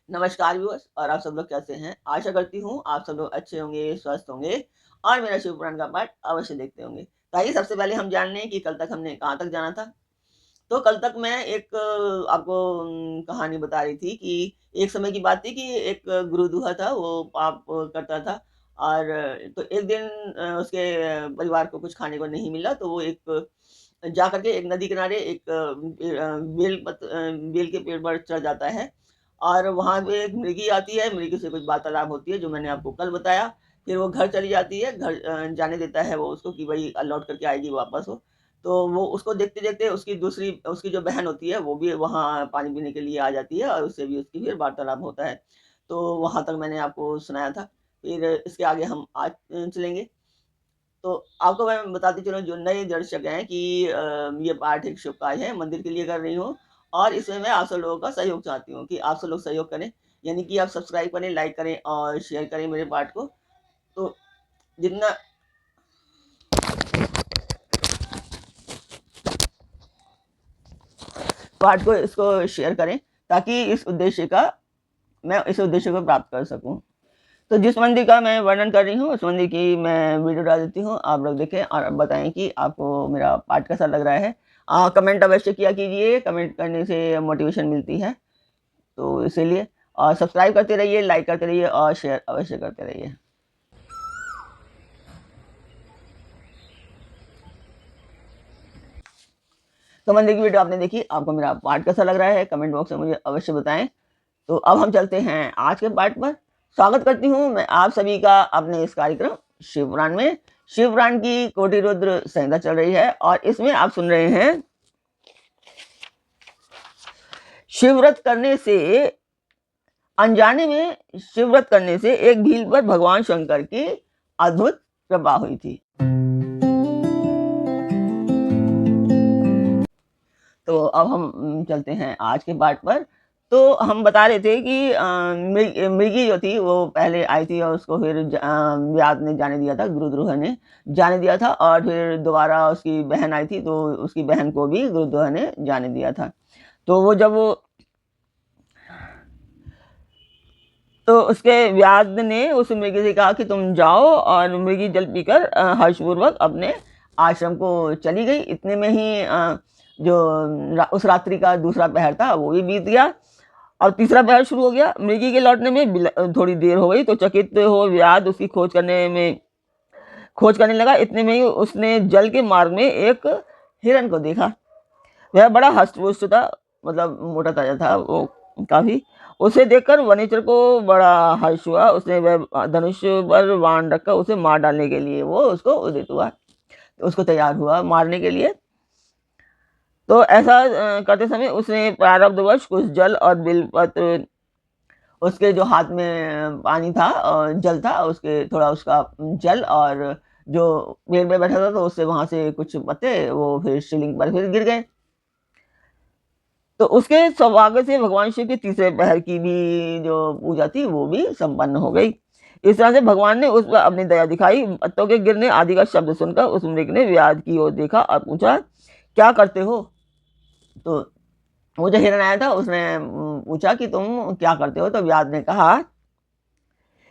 नमस्कार व्यूअर्स और आप सब लोग कैसे हैं? आशा करती हूँ आप सब लोग अच्छे होंगे, स्वस्थ होंगे और मेरा शिव पुराण का पाठ अवश्य देखते होंगे। तो आइए सबसे पहले हम जान लें कि कल तक हमने कहाँ तक जाना था। तो कल तक मैं एक आपको कहानी बता रही थी कि एक समय की बात थी कि एक गुरु-दूल्हा था, वो पाप करता था और तो एक दिन उसके परिवार को कुछ खाने को नहीं मिला, तो वो एक जाकर के एक नदी किनारे एक बेल के पेड़ पर चढ़ जाता है और वहाँ पे एक मृगी आती है, मृगी से कुछ वार्तालाप होती है, जो मैंने आपको कल बताया। फिर वो घर चली जाती है, घर जाने देता है वो उसको कि भई लौट कर के आएगी वापस वो। तो वो उसको देखते-देखते उसकी जो बहन होती है, वो भी वहाँ पानी पीने के लिए आ जाती है और उससे भी उसकी फिर वार्तालाप होता है। तो वहाँ तक मैंने आपको सुनाया था। फिर इसके आगे हम आज चलेंगे। तो आपको मैं बताती चलूँ जो नए दर्शक हैं कि ये पाठ एक शुभ कार्य है, मंदिर के लिए कर रही हूँ और इसमें मैं आप सब लोगों का सहयोग चाहती हूँ कि आप सब लोग सहयोग करें। यानी कि आप सब्सक्राइब करें, लाइक करें और शेयर करें मेरे पाठ को। तो जितना पाठ को इसको शेयर करें ताकि मैं इस उद्देश्य को प्राप्त कर सकूँ। तो जिस मंदिर का मैं वर्णन कर रही हूँ, उस मंदिर की मैं वीडियो डाल देती हूँ। आप लोग देखें और बताएँ कि आपको मेरा पाठ कैसा लग रहा है। कमेंट अवश्य किया कीजिए, कमेंट करने से मोटिवेशन मिलती है। तो इसीलिए और सब्सक्राइब करते रहिए, लाइक करते रहिए और शेयर अवश्य करते रहिए। तो मंदिर की वीडियो आपने देखी, आपको मेरा पाठ कैसा लग रहा है, कमेंट बॉक्स में मुझे अवश्य बताएँ। तो अब हम चलते हैं आज के पाठ पर। स्वागत करती हूँ मैं आप सभी का अपने इस कार्यक्रम शिवपुराण में। शिवपुराण की कोटि रुद्र संहिता चल रही है और इसमें आप सुन रहे हैं शिवव्रत करने से अनजाने में शिवव्रत करने से एक भील पर भगवान शंकर की अद्भुत कृपा हुई थी। तो अब हम चलते हैं आज के पाठ पर। तो हम बता रहे थे कि मृगी जो थी वो पहले आई थी और उसको फिर व्याध ने जाने दिया था, गुरुद्रोह ने जाने दिया था और फिर दोबारा उसकी बहन आई थी तो उसकी बहन को भी गुरुद्रोह ने जाने दिया था। तो वो जब वो तो उसके व्याध ने उस मृगी से कहा कि तुम जाओ और मृगी जल पीकर हर्षपूर्वक अपने आश्रम को चली गई। इतने में ही उस रात्रि का दूसरा पहर था वो भी बीत गया और तीसरा पहर शुरू हो गया। मृगी के लौटने में थोड़ी देर हो गई तो चकित हो व्याध उसकी खोज करने लगा। इतने में ही उसने जल के मार्ग में एक हिरण को देखा। वह बड़ा हष्ट-पुष्ट था, मतलब मोटा ताजा था वो काफी। उसे देखकर वनेचर को बड़ा हर्ष हुआ। उसने वह धनुष पर बाण रखकर उसे मार डालने के लिए वो उसको उदित हुआ, उसको तैयार हुआ मारने के लिए। तो ऐसा करते समय उसने प्रारब्धवश कुछ जल और बिलपत्र उसके जो हाथ में पानी था और जल था उसके थोड़ा उसका जल और जो पेड़ पे बैठा था तो उससे वहां से कुछ पत्ते वो फिर शिवलिंग पर फिर गिर गए। तो उसके सौभाग्य से भगवान शिव के तीसरे पहर की भी जो पूजा थी वो भी संपन्न हो गई। इस तरह से भगवान ने उस पर अपनी दया दिखाई। पत्तों के गिरने आदि का शब्द सुनकर उस मृग ने व्याध की ओर देखा और पूछा क्या करते हो। तो वो जो हिरण आया था उसने पूछा कि तुम क्या करते हो। तो व्याध ने कहा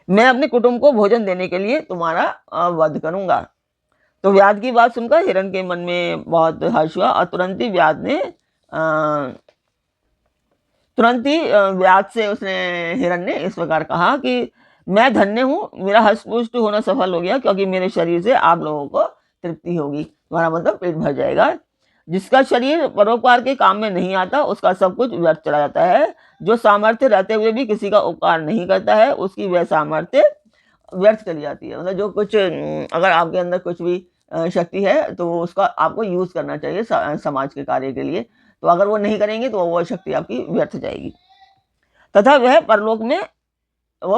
मैं अपने कुटुंब को भोजन देने के लिए तुम्हारा वध करूंगा। तो व्याध की बात सुनकर हिरण के मन में बहुत हर्ष हुआ और तुरंत ही व्याध से उसने हिरण ने इस प्रकार कहा कि मैं धन्य हूँ, मेरा हष्ट-पुष्ट होना सफल हो गया क्योंकि मेरे शरीर से आप लोगों को तृप्ति होगी, तुम्हारा मतलब पेट भर जाएगा। जिसका शरीर परोपकार के काम में नहीं आता उसका सब कुछ व्यर्थ चला जाता है। जो सामर्थ्य रहते हुए भी किसी का उपकार नहीं करता है उसकी वह सामर्थ्य व्यर्थ चली जाती है। मतलब जो कुछ अगर आपके अंदर कुछ भी शक्ति है तो उसका आपको यूज करना चाहिए समाज के कार्य के लिए। तो अगर वो नहीं करेंगे तो वो शक्ति आपकी व्यर्थ जाएगी। तथा वो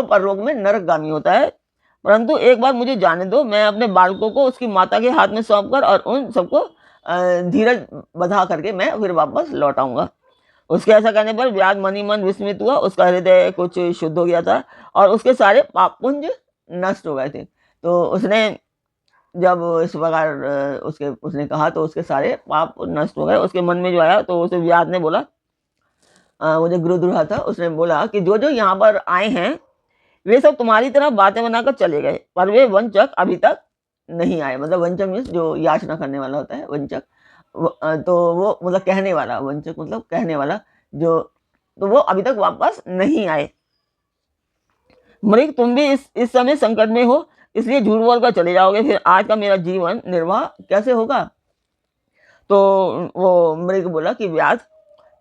परलोक में नरकगामी होता है। परंतु एक बार मुझे जाने दो, मैं अपने बालकों को उसकी माता के हाथ में सौंप कर और उन सबको धीरज बधा करके मैं फिर वापस लौट आऊंगा। उसके ऐसा कहने पर व्याध मन ही मन विस्मित हुआ। उसका हृदय कुछ शुद्ध हो गया था और उसके सारे पाप पुंज नष्ट हो गए थे। तो उसने जब इस प्रकार उसने कहा तो उसके सारे पाप नष्ट हो गए। उसके मन में जो आया तो उसे व्याध ने बोला वो जो गुरुद्रोहा था उसने बोला कि जो जो यहाँ पर आए हैं वे सब तुम्हारी तरह बातें बनाकर चले गए, पर वे वंचक अभी तक नहीं आए। मतलब वंचक मीन्स जो याचना करने वाला होता है, वंचक। तो वो मतलब कहने वाला, वंचक मतलब कहने वाला जो, तो वो अभी तक वापस नहीं आए। मृग तुम भी इस समय संकट में हो, इसलिए झूठ बोल कर चले जाओगे, फिर आज का मेरा जीवन निर्वाह कैसे होगा। तो वो मृग बोला कि व्यास,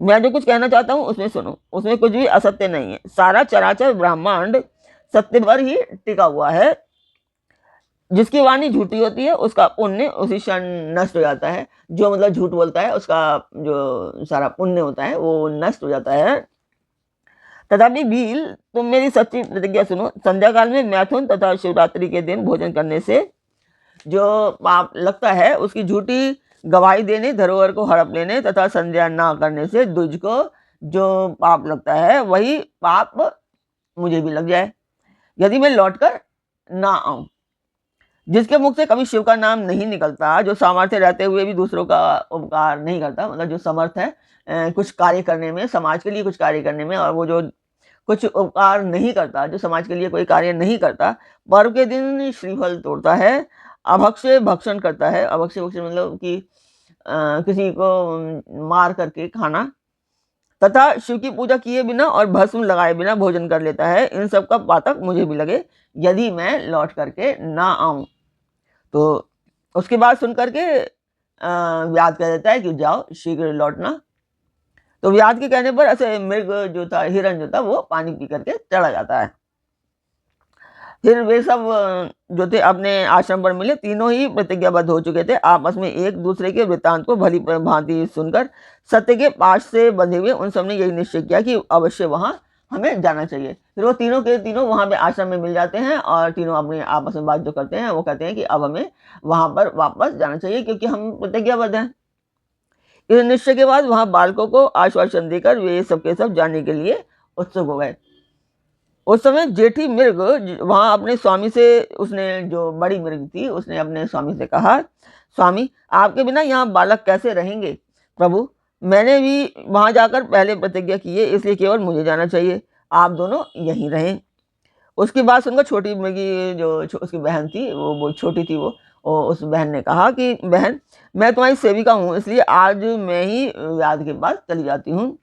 मैं जो कुछ कहना चाहता हूँ उसमें सुनो, उसमें कुछ भी असत्य नहीं है। सारा चराचर ब्रह्मांड सत्य पर ही टिका हुआ है। जिसकी वाणी झूठी होती है उसका पुण्य उसी क्षण नष्ट हो जाता है। जो मतलब झूठ बोलता है उसका जो सारा पुण्य होता है वो नष्ट हो जाता है। तथापि भील, तुम मेरी सच्ची प्रतिज्ञा सुनो। संध्या काल में मैथुन तथा शिवरात्रि के दिन भोजन करने से जो पाप लगता है उसकी झूठी गवाही देने, धरोहर को हड़प लेने तथा संध्या ना करने से द्विज को जो पाप लगता है वही पाप मुझे भी लग जाए, यदि मैं लौटकर ना आऊं। जिसके मुख से कभी शिव का नाम नहीं निकलता, जो सामर्थ्य रहते हुए भी दूसरों का उपकार नहीं करता, मतलब जो समर्थ है कुछ कार्य करने में, समाज के लिए कुछ कार्य करने में, और वो जो कुछ उपकार नहीं करता, जो समाज के लिए कोई कार्य नहीं करता, पर्व के दिन श्रीफल तोड़ता है, अभक्ष भक्षण करता है। अभक्ष भक्षण मतलब कि किसी को मार करके खाना, तथा शिव की पूजा किए बिना और भस्म लगाए बिना भोजन कर लेता है, इन सब का पातक मुझे भी लगे, यदि मैं लौट करके ना आऊं। तो उसकी बात सुन करके व्याध कह देता है कि जाओ शीघ्र लौटना। तो व्याध के कहने पर ऐसे मृग जो था, हिरण जो था, वो पानी पी करके चला जाता है। फिर वे सब जो थे अपने आश्रम पर मिले। तीनों ही प्रतिज्ञाबद्ध हो चुके थे। आपस में एक दूसरे के वृत्तांत को भली भांति सुनकर सत्य के पाश से बंधे हुए उन सबने यही निश्चय किया कि अवश्य वहां हमें जाना चाहिए। फिर वो तीनों के तीनों वहां पे आश्रम में मिल जाते हैं और तीनों अपने आपस में बात जो करते हैं वो कहते हैं कि अब हमें वहां पर वापस जाना चाहिए क्योंकि हम प्रतिज्ञाबद्ध हैं। इस निश्चय के बाद वहां बालकों को आश्वासन देकर वे सबके सब जाने के लिए उत्सुक हो गए। उस समय जेठी मृग वहां अपने स्वामी से, उसने जो बड़ी मृग थी उसने अपने स्वामी से कहा, स्वामी आपके बिना यहाँ बालक कैसे रहेंगे। प्रभु मैंने भी वहां जाकर पहले प्रतिज्ञा की है, इसलिए केवल मुझे जाना चाहिए, आप दोनों यहीं रहें। उसकी बात सुनकर छोटी मृगी जो उसकी बहन थी, वो छोटी थी, वो उस बहन ने कहा कि बहन मैं तुम्हारी सेविका हूँ, इसलिए आज मैं ही व्याध के पास चली जाती हूँ,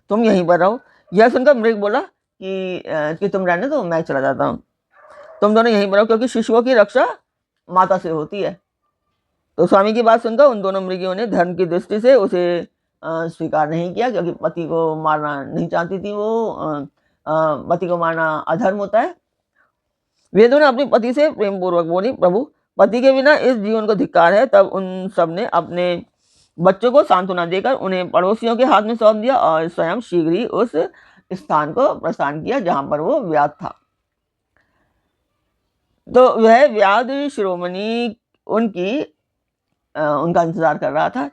तुम यहीं पर रहो। यह सुनकर मृग बोला कि तुम रहने दो, मैं चला जाता हूँ, तुम दोनों यहीं पर रहो, क्योंकि शिशुओं की रक्षा माता से होती है। तो स्वामी की बात सुनकर उन दोनों मृगियों ने धर्म की दृष्टि से उसे स्वीकार नहीं किया, क्योंकि पति को मारना नहीं चाहती थी वो। पति को मारना अधर्म होता है। वे दोनों अपने पति से प्रेम पूर्वक बोली, प्रभु पति के बिना इस जीवन को धिक्कार है। तब उन सब ने अपने बच्चों को सांत्वना देकर उन्हें पड़ोसियों के हाथ में सौंप दिया और स्वयं शीघ्र ही उस स्थान को प्रस्थान किया जहां पर वो व्याध था। तो वह व्याध शिरोमणि उनका इंतजार कर रहा था।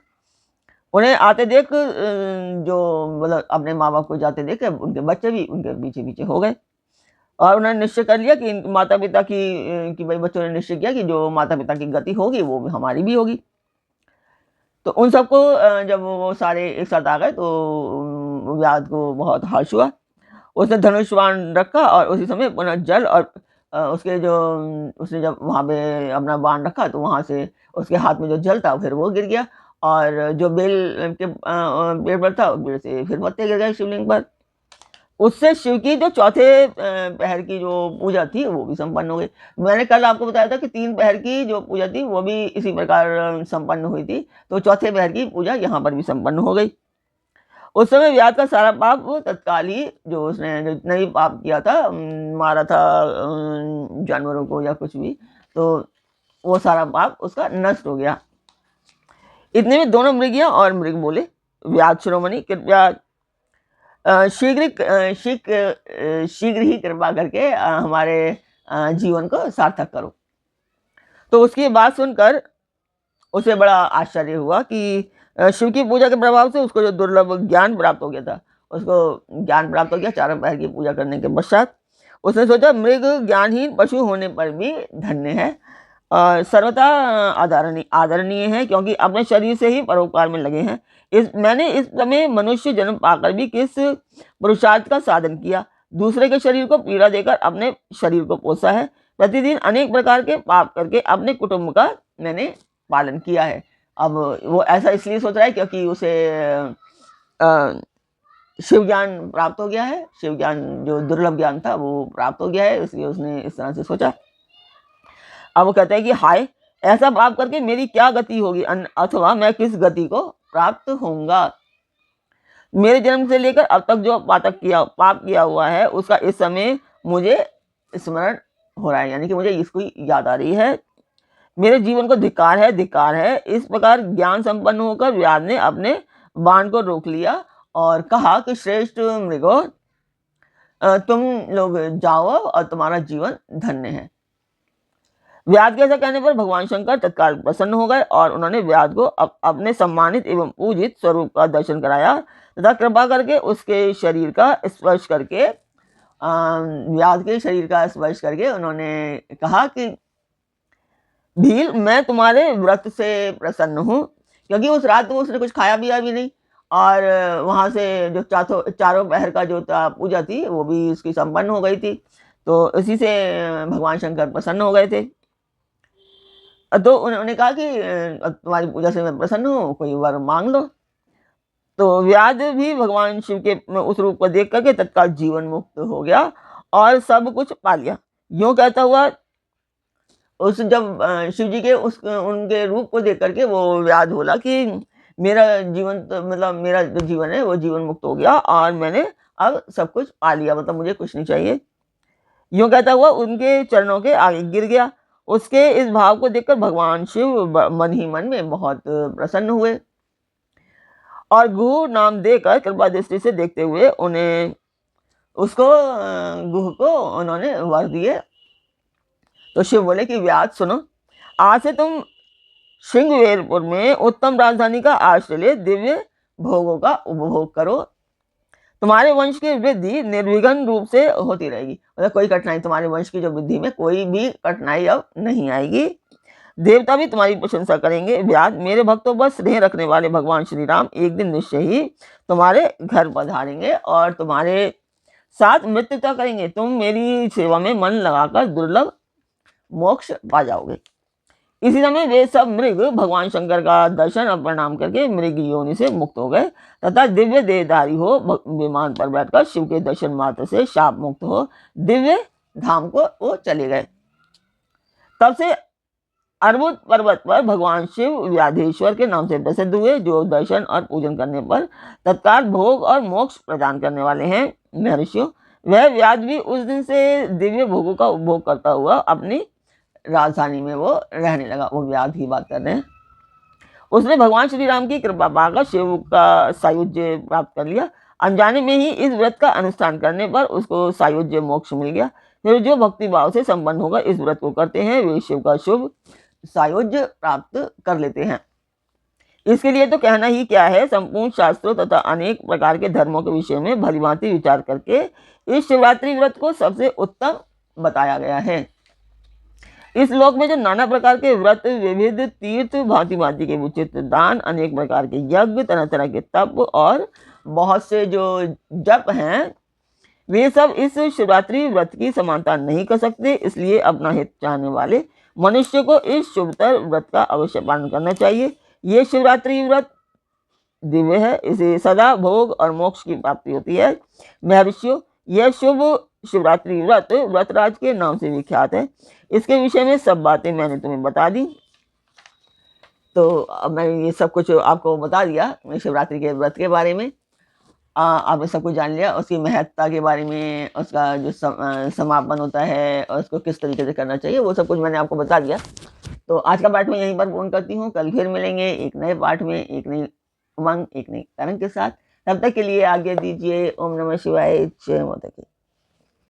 उन्हें आते देख जो मतलब अपने माँ बाप को जाते देख उनके बच्चे भी उनके पीछे पीछे हो गए और उन्होंने निश्चय कर लिया कि माता पिता की भाई बच्चों ने निश्चय किया कि जो माता पिता की गति होगी वो हमारी भी होगी। तो उन सबको जब वो सारे एक साथ आ गए तो व्याध को बहुत हर्ष हुआ। उसने धनुष बाण रखा और उसी समय पुनः जल और उसके जो उसने जब वहाँ पे अपना बाण रखा तो वहाँ से उसके हाथ में जो जल था फिर वो गिर गया और जो बेल के पेड़ पर था बेल से फिर पत्ते गिर गए शिवलिंग पर। उससे शिव की जो चौथे पहर की जो पूजा थी वो भी संपन्न हो गई। मैंने कल आपको बताया था कि 3 पहर की जो पूजा थी वो भी इसी प्रकार संपन्न हुई थी, तो चौथे पहर की पूजा यहाँ पर भी संपन्न हो गई। उस समय व्याध का सारा पाप तत्काल ही जो उसने जितना भी पाप किया था, मारा था जानवरों को या कुछ भी, तो वो सारा पाप उसका नष्ट हो गया। इतने में दोनों मृगियां और मृग बोले, व्याध शिरोमणि कृपया शीघ्र ही कृपा करके हमारे जीवन को सार्थक करो। तो उसकी बात सुनकर उसे बड़ा आश्चर्य हुआ कि शिव की पूजा के प्रभाव से उसको जो दुर्लभ ज्ञान प्राप्त हो गया था, उसको ज्ञान प्राप्त हो गया चारों पहर की पूजा करने के पश्चात। उसने सोचा मृग ज्ञानहीन पशु होने पर भी धन्य है सर्वथा आदरणीय है, क्योंकि अपने शरीर से ही परोपकार में लगे हैं। मैंने इस समय मनुष्य जन्म पाकर भी किस पुरुषार्थ का साधन किया, दूसरे के शरीर को पीड़ा देकर अपने शरीर को पोसा है। प्रतिदिन अनेक प्रकार के पाप करके अपने कुटुंब का मैंने पालन किया है। अब वो ऐसा इसलिए सोच रहा है क्योंकि उसे शिव ज्ञान प्राप्त हो गया है, शिव ज्ञान जो दुर्लभ ज्ञान था वो प्राप्त हो गया है, इसलिए उसने इस तरह से सोचा। अब वो कहते हैं कि हाय, ऐसा पाप करके मेरी क्या गति होगी, अथवा मैं किस गति को प्राप्त होऊंगा। मेरे जन्म से लेकर अब तक जो पाप किया हुआ है उसका इस समय मुझे स्मरण हो रहा है, यानी कि मुझे इसको याद आ रही है। मेरे जीवन को धिक्कार है। इस प्रकार ज्ञान संपन्न होकर व्याध ने अपने बाण को रोक लिया और कहा कि श्रेष्ठ मृगो, तुम लोग जाओ और तुम्हारा जीवन धन्य है। व्याध के ऐसा कहने पर भगवान शंकर तत्काल प्रसन्न हो गए और उन्होंने व्याध को अपने सम्मानित एवं पूजित स्वरूप का दर्शन कराया तथा कृपा करके उसके शरीर का स्पर्श करके व्याध के शरीर का स्पर्श करके उन्होंने कहा कि भील, मैं तुम्हारे व्रत से प्रसन्न हूँ, क्योंकि उस रात में उसने कुछ खाया पिया भी नहीं और वहाँ से जो चारों पहर का जो पूजा थी वो भी उसकी संपन्न हो गई थी। तो इसी से भगवान शंकर प्रसन्न हो गए थे। तो उन्होंने कहा कि तुम्हारी पूजा से मैं प्रसन्न हूँ, कोई वर मांग लो। तो व्याध भी भगवान शिव के उस रूप को देख करके तत्काल जीवन मुक्त हो गया और सब कुछ पा लिया। यूँ कहता हुआ जब शिव जी के उनके रूप को देख करके वो व्याध बोला कि मेरा जीवन तो मतलब मेरा जो जीवन है वो जीवन मुक्त हो गया और मैंने अब सब कुछ पा लिया, मतलब मुझे कुछ नहीं चाहिए। यूँ कहता हुआ उनके चरणों के आगे गिर गया। उसके इस भाव को देखकर भगवान शिव मन ही मन में बहुत प्रसन्न हुए और गुह नाम देकर कृपा दृष्टि से देखते हुए गुह को उन्होंने वर दिए। तो शिव बोले कि व्याध सुनो, आज से तुम श्रृंगवेरपुर में उत्तम राजधानी का आश्रय ले दिव्य भोगों का उपभोग करो। तुम्हारे वंश की वृद्धि निर्विघ्न रूप से होती रहेगी, मतलब कोई कठिनाई, तुम्हारे वंश की जो वृद्धि में कोई भी कठिनाई अब नहीं आएगी। देवता भी तुम्हारी प्रशंसा करेंगे। व्याध, मेरे भक्तों पर स्नेह रखने वाले भगवान श्री राम एक दिन निश्चय ही तुम्हारे घर पधारेंगे और तुम्हारे साथ मित्रता करेंगे। तुम मेरी सेवा में मन लगाकर दुर्लभ मोक्ष पा जाओगे। इसी समय वे सब मृग भगवान शंकर का दर्शन और प्रणाम करके मृग योनि से मुक्त हो गए तथा दिव्य देहधारी हो विमान पर बैठकर शिव के दर्शन मात्र से शाप मुक्त हो दिव्य धाम को वो चले गए। तब से अर्बुद पर्वत पर भगवान शिव व्याधेश्वर के नाम से प्रसिद्ध हुए, जो दर्शन और पूजन करने पर तत्काल भोग और मोक्ष प्रदान करने वाले हैं। महर्षियों, वह व्याध भी उस दिन से दिव्य भोगों का उपभोग करता हुआ अपनी राजधानी में वो रहने लगा। वो व्याध की बात कर रहे हैं। उसने भगवान श्री राम की कृपा पाकर शिव का सायुज्य प्राप्त कर लिया। अनजाने में ही इस व्रत का अनुष्ठान करने पर उसको सायुज्य मोक्ष मिल गया। फिर जो भक्ति भाव से संपन्न होकर इस व्रत को करते हैं वे शिव का शुभ सायुज्य प्राप्त कर लेते हैं। इसके लिए तो कहना ही क्या है, संपूर्ण शास्त्रों तथा अनेक प्रकार के धर्मों के विषय में भलीभांति विचार करके इस शिवरात्रि व्रत को सबसे उत्तम बताया गया है। इस लोक में जो नाना प्रकार के व्रत, विविध तीर्थ, भांति भांति के विचित्र दान, अनेक प्रकार के यज्ञ, तरह तरह के तप और बहुत से जो जप हैं, वे सब इस शिवरात्रि व्रत की समानता नहीं कर सकते। इसलिए अपना हित चाहने वाले मनुष्य को इस शुभतर व्रत का अवश्य पालन करना चाहिए। ये शिवरात्रि व्रत दिव्य है, इसे सदा भोग और मोक्ष की प्राप्ति होती है। महर्षियों, यह शुभ शिवरात्रि व्रत व्रतराज के नाम से विख्यात है। इसके विषय में सब बातें मैंने तुम्हें बता दी। तो अब मैं ये सब कुछ आपको बता दिया शिवरात्रि के व्रत के बारे में। आपने सब कुछ जान लिया, उसकी महत्ता के बारे में, उसका जो समापन होता है और उसको किस तरीके से करना चाहिए, वो सब कुछ मैंने आपको बता दिया। तो आज का पाठ मैं यहीं पर पूर्ण करती हूँ। कल फिर मिलेंगे एक नए पाठ में, एक नई उमंग, एक नई तरंग के साथ। तब तक के लिए आज्ञा दीजिए। ओम नमः शिवाय। जय माता की।